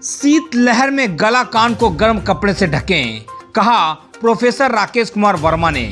शीतलहर में गला कान को गर्म कपड़े से ढकें, कहा प्रोफेसर राकेश कुमार वर्मा ने।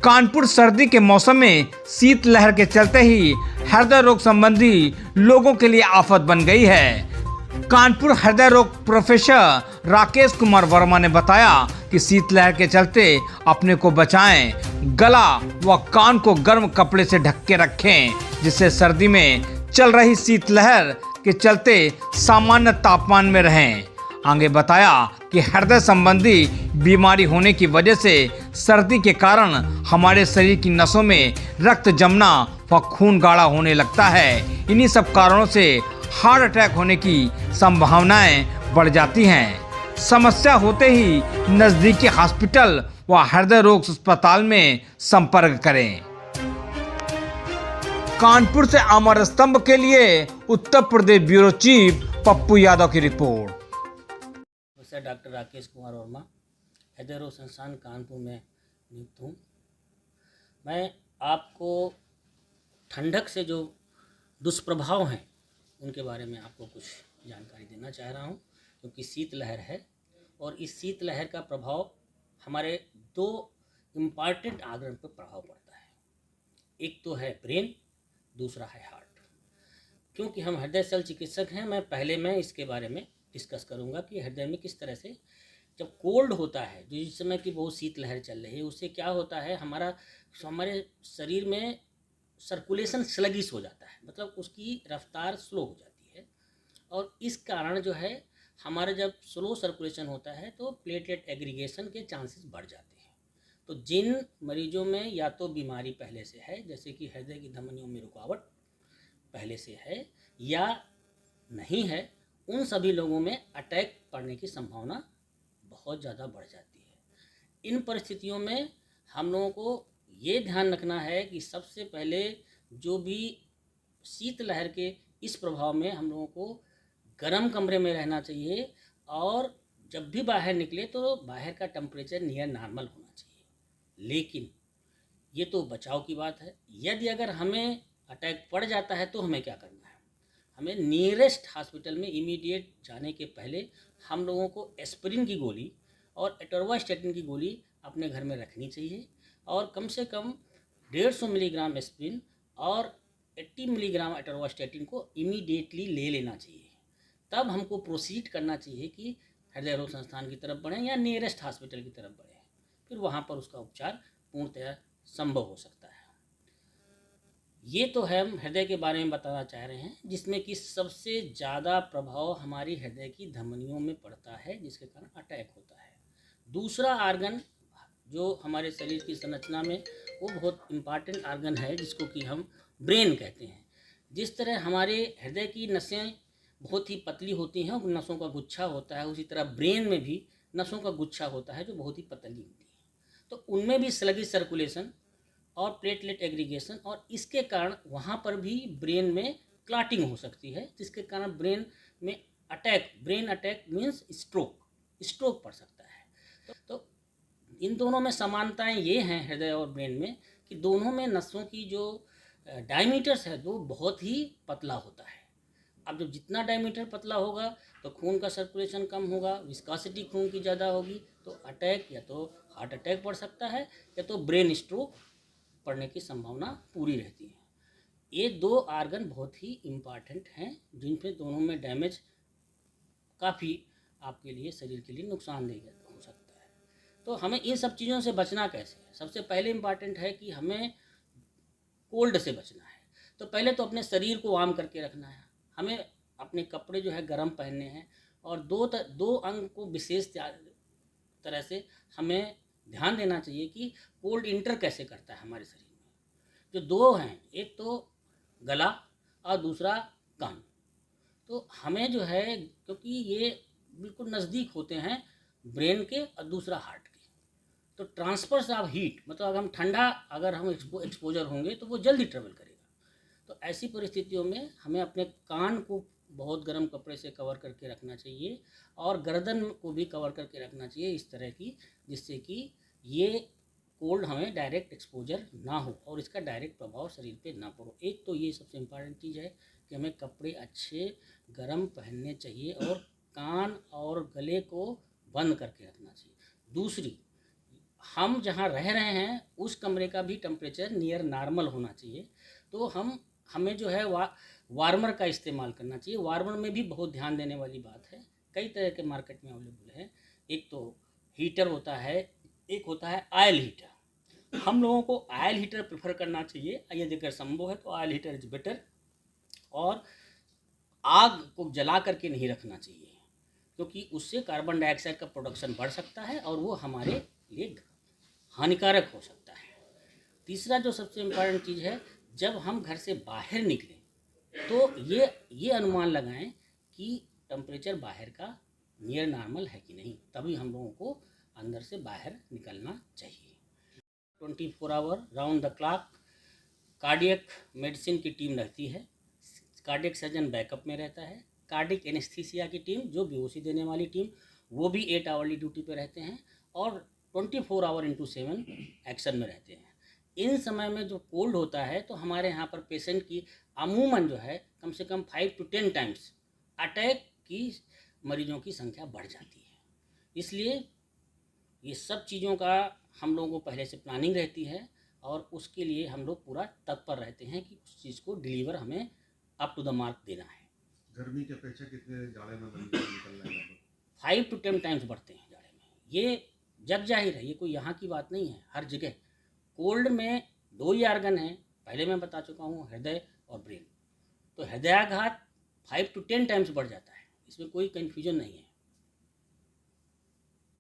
कानपुर सर्दी के मौसम में शीतलहर के चलते ही हृदय रोग संबंधी लोगों के लिए आफत बन गई है। कानपुर हृदय रोग प्रोफेसर राकेश कुमार वर्मा ने बताया कि शीतलहर के चलते अपने को बचाएं, गला व कान को गर्म कपड़े से ढक के रखें, जिससे सर्दी में चल रही शीतलहर के चलते सामान्य तापमान में रहें। आगे बताया कि हृदय संबंधी बीमारी होने की वजह से सर्दी के कारण हमारे शरीर की नसों में रक्त जमना व खून गाढ़ा होने लगता है। इन्हीं सब कारणों से हार्ट अटैक होने की संभावनाएं बढ़ जाती हैं। समस्या होते ही नजदीकी हॉस्पिटल व हृदय रोग अस्पताल में संपर्क करें। कानपुर से अमर स्तंभ के लिए उत्तर प्रदेश ब्यूरो चीफ पप्पू यादव की report. Professor doctor Rakesh Kumar Verma, हृदय रोग संस्थान कानपुर में नियुक्त हूँ। मैं आपको ठंडक से जो दुष्प्रभाव हैं उनके बारे में आपको कुछ जानकारी देना चाह रहा हूँ, क्योंकि शीतलहर है और इस शीतलहर का प्रभाव हमारे दो इम्पॉर्टेंट आर्गन पर प्रभाव पड़ता है। एक तो है ब्रेन, दूसरा है हार्ट। क्योंकि हम हृदय शल्य चिकित्सक हैं, मैं इसके बारे में डिस्कस करूंगा कि हृदय में किस तरह से जब कोल्ड होता है, जो इस समय की बहुत शीतलहर चल रही है, उससे क्या होता है, हमारे शरीर में सर्कुलेशन स्लगिश हो जाता है, मतलब उसकी रफ्तार स्लो हो जाती है। और इस कारण जो है हमारा जब स्लो सर्कुलेशन होता है तो प्लेटलेट एग्रीगेशन के चांसेस बढ़ जाते हैं। तो जिन मरीजों में या तो बीमारी पहले से है, जैसे कि हृदय की धमनियों में रुकावट पहले से है या नहीं है, उन सभी लोगों में अटैक पड़ने की संभावना बहुत ज़्यादा बढ़ जाती है। इन परिस्थितियों में हम लोगों को ये ध्यान रखना है कि सबसे पहले जो भी शीतलहर के इस प्रभाव में हम लोगों को गर्म कमरे में रहना चाहिए और जब भी बाहर निकले तो बाहर का टेम्परेचर नियर नॉर्मल होना चाहिए। लेकिन ये तो बचाव की बात है। यदि अगर हमें अटैक पड़ जाता है तो हमें क्या करना है, हमें नियरेस्ट हॉस्पिटल में इमीडिएट जाने के पहले हम लोगों को एस्पिरिन की गोली और एटोरवास्टैटिन की गोली अपने घर में रखनी चाहिए और कम से कम 150 मिलीग्राम एस्पिरिन और 80 मिलीग्राम एटोरवास्टैटिन को इमीडिएटली ले लेना चाहिए। तब हमको प्रोसीड करना चाहिए कि हृदय रोग संस्थान की तरफ बढ़ें या नियरेस्ट हॉस्पिटल की तरफ बढ़ें, फिर वहाँ पर उसका उपचार पूर्णतः संभव हो सकता है। ये तो हम हृदय के बारे में बताना चाह रहे हैं, जिसमें कि सबसे ज़्यादा प्रभाव हमारी हृदय की धमनियों में पड़ता है, जिसके कारण अटैक होता है। दूसरा आर्गन जो हमारे शरीर की संरचना में वो बहुत इम्पॉर्टेंट आर्गन है, जिसको कि हम ब्रेन कहते हैं। जिस तरह हमारे हृदय की नसें बहुत ही पतली होती हैं और नसों का गुच्छा होता है, उसी तरह ब्रेन में भी नसों का गुच्छा होता है जो बहुत ही पतली होती है। तो उनमें भी स्लगिश सर्कुलेशन और प्लेटलेट एग्रीगेशन, और इसके कारण वहाँ पर भी ब्रेन में क्लॉटिंग हो सकती है, जिसके कारण ब्रेन में ब्रेन अटैक मीन्स स्ट्रोक पड़ सकता है। तो इन दोनों में समानताएं ये हैं हृदय और ब्रेन में कि दोनों में नसों की जो डायमीटर्स है वो बहुत ही पतला होता है। अब जब जितना डायमीटर पतला होगा तो खून का सर्कुलेशन कम होगा, विस्कोसिटी खून की ज़्यादा होगी, तो अटैक या तो हार्ट अटैक पड़ सकता है या तो ब्रेन स्ट्रोक पड़ने की संभावना पूरी रहती है। ये दो आर्गन बहुत ही इम्पॉर्टेंट हैं, जिन पे दोनों में डैमेज काफ़ी आपके लिए शरीर के लिए नुकसानदेह हो सकता है। तो हमें इन सब चीज़ों से बचना कैसे है, सबसे पहले इम्पॉर्टेंट है कि हमें कोल्ड से बचना है। तो पहले तो अपने शरीर को वार्म करके रखना है, हमें अपने कपड़े जो है गर्म पहनने हैं और दो अंग को विशेष तरह से हमें ध्यान देना चाहिए कि कोल्ड इंटर कैसे करता है हमारे शरीर में। जो दो हैं, एक तो गला और दूसरा कान, तो हमें जो है, क्योंकि ये बिल्कुल नज़दीक होते हैं ब्रेन के और दूसरा हार्ट के, तो ट्रांसफर ऑफ हीट, मतलब अगर हम एक्सपोजर होंगे तो वो जल्दी ट्रेवल करेगा। तो ऐसी परिस्थितियों में हमें अपने कान को बहुत गर्म कपड़े से कवर करके रखना चाहिए और गर्दन को भी कवर करके रखना चाहिए इस तरह की, जिससे कि ये कोल्ड हमें डायरेक्ट एक्सपोजर ना हो और इसका डायरेक्ट प्रभाव शरीर पे ना पड़ो। एक तो ये सबसे इम्पॉर्टेंट चीज़ है कि हमें कपड़े अच्छे गर्म पहनने चाहिए और कान और गले को बंद करके रखना चाहिए। दूसरी, हम जहाँ रह रहे हैं उस कमरे का भी टेम्परेचर नियर नॉर्मल होना चाहिए। तो हमें जो है वार्मर का इस्तेमाल करना चाहिए। वार्मर में भी बहुत ध्यान देने वाली बात है। कई तरह के मार्केट में अवेलेबल है। एक तो हीटर होता है, एक होता है ऑयल हीटर। हम लोगों को ऑयल हीटर प्रेफर करना चाहिए, यदि अगर संभव है तो ऑयल हीटर इज बेटर। और आग को जला करके नहीं रखना चाहिए, क्योंकि उससे कार्बन डाइऑक्साइड का प्रोडक्शन बढ़ सकता है और वो हमारे लिए हानिकारक हो सकता है। तीसरा जो सबसे इम्पॉर्टेंट चीज़ है, जब हम घर से बाहर निकलें तो ये अनुमान लगाएं कि टेम्परेचर बाहर का नियर नॉर्मल है कि नहीं, तभी हम लोगों को अंदर से बाहर निकलना चाहिए। 24 hour round the clock cardiac medicine की टीम रहती है। कार्डियक सर्जन बैकअप में रहता है। कार्डियक एनेस्थीसिया की टीम, जो बेहोशी देने वाली टीम, वो भी 8 आवरली ड्यूटी पे रहते हैं और 24 आवर इंटू 7 एक्शन में रहते हैं। इन समय में जो कोल्ड होता है तो हमारे यहाँ पर पेशेंट की अमूमन जो है कम से कम 5 to 10 टाइम्स अटैक की मरीजों की संख्या बढ़ जाती है। इसलिए ये सब चीज़ों का हम लोगों को पहले से प्लानिंग रहती है और उसके लिए हम लोग पूरा तत्पर रहते हैं कि उस चीज़ को डिलीवर हमें अप टू द मार्क देना है। गर्मी की अपेक्षा कितने जाड़े में निकलना है? 5 to 10 टाइम्स बढ़ते हैं जाड़े में। ये जग जाहिर है, ये कोई यहाँ की बात नहीं है, हर जगह। कोल्ड में 2 ही आर्गन हैं, पहले मैं बता चुका हूँ, हृदय और ब्रेन। तो हृदयाघात 5 to 10 टाइम्स बढ़ जाता है, इसमें कोई कन्फ्यूजन नहीं है।